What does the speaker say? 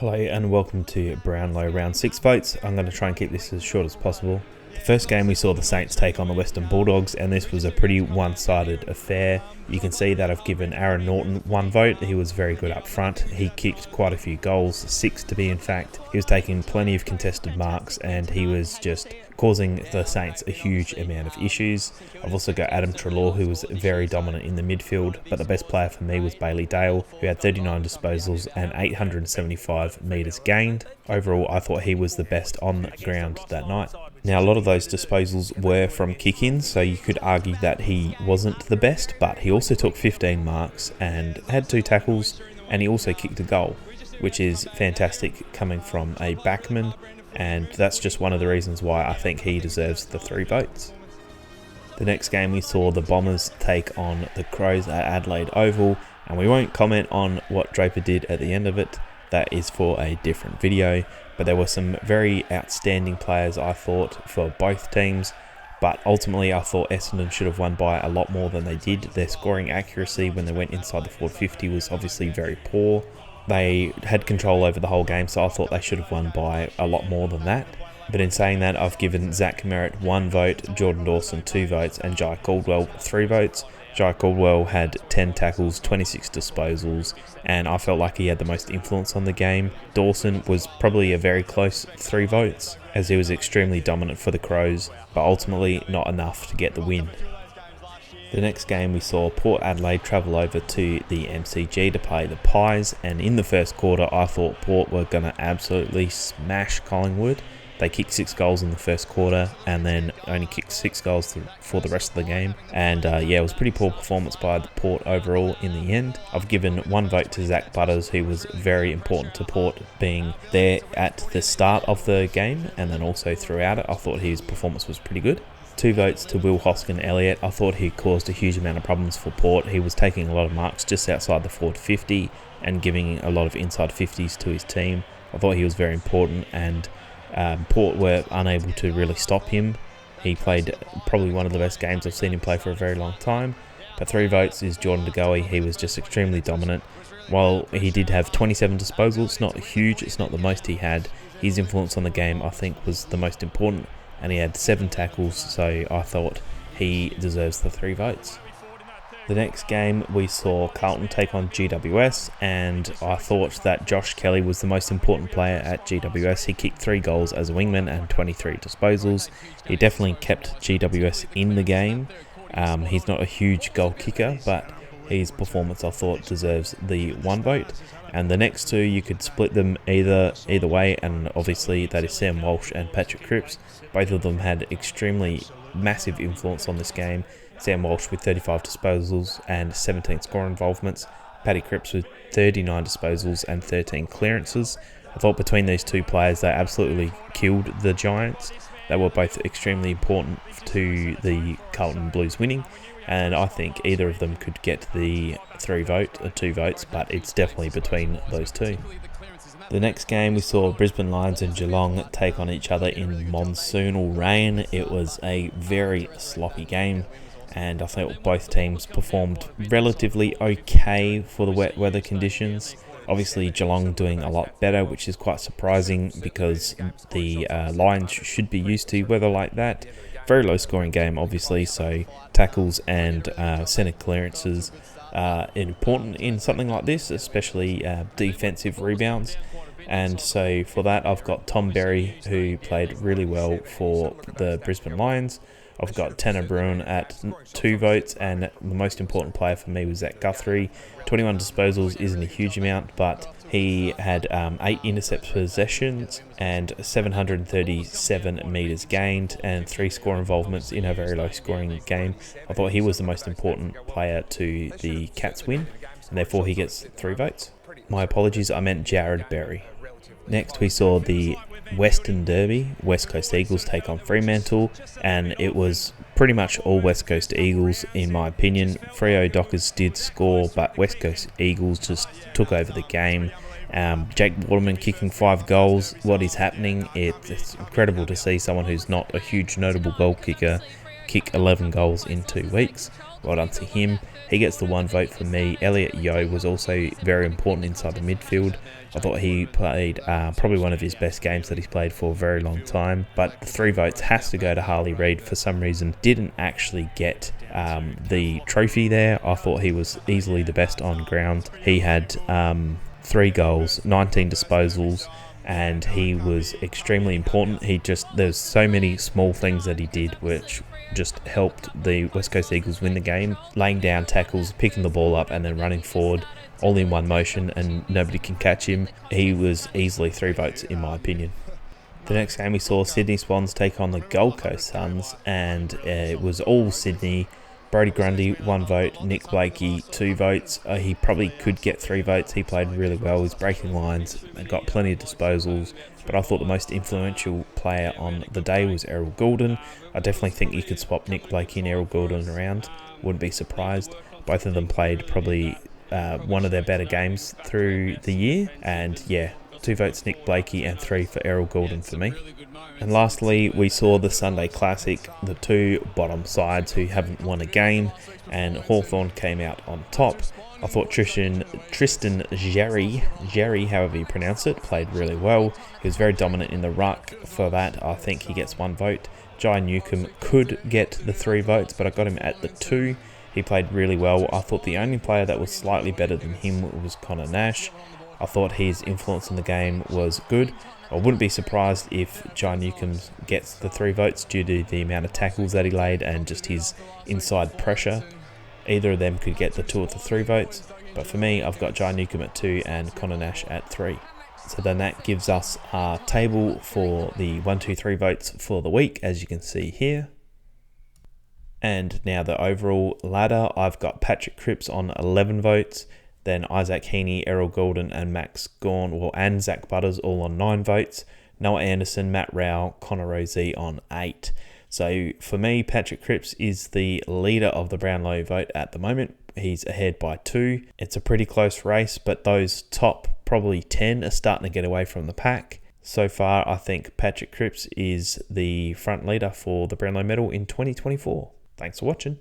Hello and welcome to Brownlow Round 6 votes. I'm going to try and keep this as short as possible. The first game we saw the Saints take on the Western Bulldogs, and this was a pretty one-sided affair. You can see that I've given Aaron Naughton 1 vote. He was very good up front. He kicked quite a few goals, 6 to be in fact. He was taking plenty of contested marks and he was just causing the Saints a huge amount of issues. I've also got Adam Treloar, who was very dominant in the midfield, but the best player for me was Bailey Dale, who had 39 disposals and 875 metres gained. Overall, I thought he was the best on the ground that night. Now, a lot of those disposals were from kick-ins, so you could argue that he wasn't the best, but he also took 15 marks and had 2 tackles, and he also kicked a goal, which is fantastic coming from a backman, and that's just one of the reasons why I think he deserves the 3 votes. The next game we saw the Bombers take on the Crows at Adelaide Oval, and we won't comment on what Draper did at the end of it. That is for a different video, but there were some very outstanding players I thought for both teams, but ultimately I thought Essendon should have won by a lot more than they did. Their scoring accuracy when they went inside the forward 50 was obviously very poor. They had control over the whole game, so I thought they should have won by a lot more than that. But in saying that, I've given Zach Merritt 1 vote, Jordan Dawson 2 votes, and Jai Caldwell 3 votes. Jai Caldwell had 10 tackles, 26 disposals, and I felt like he had the most influence on the game. Dawson was probably a very close 3 votes, as he was extremely dominant for the Crows, but ultimately not enough to get the win. The next game we saw Port Adelaide travel over to the MCG to play the Pies, and in the first quarter I thought Port were going to absolutely smash Collingwood. They kicked 6 goals in the first quarter and then only kicked 6 goals for the rest of the game. And it was a pretty poor performance by the Port overall in the end. I've given 1 vote to Zach Butters, who was very important to Port being there at the start of the game and then also throughout it. I thought his performance was pretty good. 2 votes to Will Hoskin-Elliott. I thought he caused a huge amount of problems for Port. He was taking a lot of marks just outside the forward 50 and giving a lot of inside 50s to his team. I thought he was very important, and Port were unable to really stop him. He played probably one of the best games I've seen him play for a very long time. But 3 votes is Jordan De Goey. He was just extremely dominant. While he did have 27 disposals, it's not huge, it's not the most he had. His influence on the game I think was the most important, and he had 7 tackles, so I thought he deserves the 3 votes. The next game we saw Carlton take on GWS, and I thought that Josh Kelly was the most important player at GWS. He kicked 3 goals as a wingman and 23 disposals. He definitely kept GWS in the game. He's not a huge goal kicker, but his performance I thought deserves the 1 vote. And the next 2 you could split them either way, and obviously that is Sam Walsh and Patrick Cripps. Both of them had extremely massive influence on this game. Sam Walsh with 35 disposals and 17 score involvements. Paddy Cripps with 39 disposals and 13 clearances. I thought between these 2 players they absolutely killed the Giants. They were both extremely important to the Carlton Blues winning, and I think either of them could get the 2 votes, but it's definitely between those 2. The next game we saw Brisbane Lions and Geelong take on each other in monsoonal rain. It was a very sloppy game, and I thought both teams performed relatively okay for the wet weather conditions. Obviously Geelong doing a lot better, which is quite surprising because the Lions should be used to weather like that. Very low scoring game obviously, so tackles and centre clearances are important in something like this, especially defensive rebounds. And so for that I've got Tom Berry, who played really well for the Brisbane Lions. I've got Tanner Bruin at 2 votes, and the most important player for me was Zach Guthrie. 21 disposals isn't a huge amount, but he had 8 intercept possessions and 737 metres gained and 3 score involvements in a very low scoring game. I thought he was the most important player to the Cats win, and therefore he gets 3 votes. My apologies, I meant Jared Berry. Next we saw the Western Derby, West Coast Eagles take on Fremantle, and it was pretty much all West Coast Eagles in my opinion. Freo Dockers did score, but West Coast Eagles just took over the game. Jake Waterman kicking 5 goals. What is happening? It's incredible to see someone who's not a huge notable goal kicker kick 11 goals in 2 weeks. Well done to him. He gets the 1 vote from me. Elliot Yeo was also very important inside the midfield. I thought he played probably one of his best games that he's played for a very long time. But the 3 votes has to go to Harley Reid. For some reason, didn't actually get the trophy there. I thought he was easily the best on ground. He had 3 goals, 19 disposals, and he was extremely important. There's so many small things that he did which just helped the West Coast Eagles win the game. Laying down tackles, picking the ball up, and then running forward all in one motion, and nobody can catch him. He was easily 3 votes in my opinion. The next game we saw Sydney Swans take on the Gold Coast Suns, and it was all Sydney. Brodie Grundy, 1 vote. Nick Blakey, 2 votes. He probably could get 3 votes. He played really well. He's breaking lines and got plenty of disposals. But I thought the most influential player on the day was Errol Goulden. I definitely think you could swap Nick Blakey and Errol Goulden around. Wouldn't be surprised. Both of them played probably one of their better games through the year. And yeah, 2 votes Nick Blakey and 3 for Errol Goulden for me. And lastly, we saw the Sunday Classic, the 2 bottom sides who haven't won a game, and Hawthorn came out on top. I thought Tristan Jerry, however you pronounce it, played really well. He was very dominant in the ruck. For that, I think he gets 1 vote. Jai Newcombe could get the 3 votes, but I got him at the 2. He played really well. I thought the only player that was slightly better than him was Connor Nash. I thought his influence in the game was good. I wouldn't be surprised if Jai Newcombe gets the 3 votes due to the amount of tackles that he laid and just his inside pressure. Either of them could get the 2 or the 3 votes, but for me, I've got Jai Newcombe at 2 and Connor Nash at 3. So then that gives us our table for the 1, 2, 3 votes for the week, as you can see here. And now the overall ladder, I've got Patrick Cripps on 11 votes. Then Isaac Heaney, Errol Goulden, and Max Gawn, and Zach Butters all on 9 votes. Noah Anderson, Matt Rowell, Connor Rozee on 8. So for me, Patrick Cripps is the leader of the Brownlow vote at the moment. He's ahead by 2. It's a pretty close race, but those top probably 10 are starting to get away from the pack. So far, I think Patrick Cripps is the front leader for the Brownlow medal in 2024. Thanks for watching.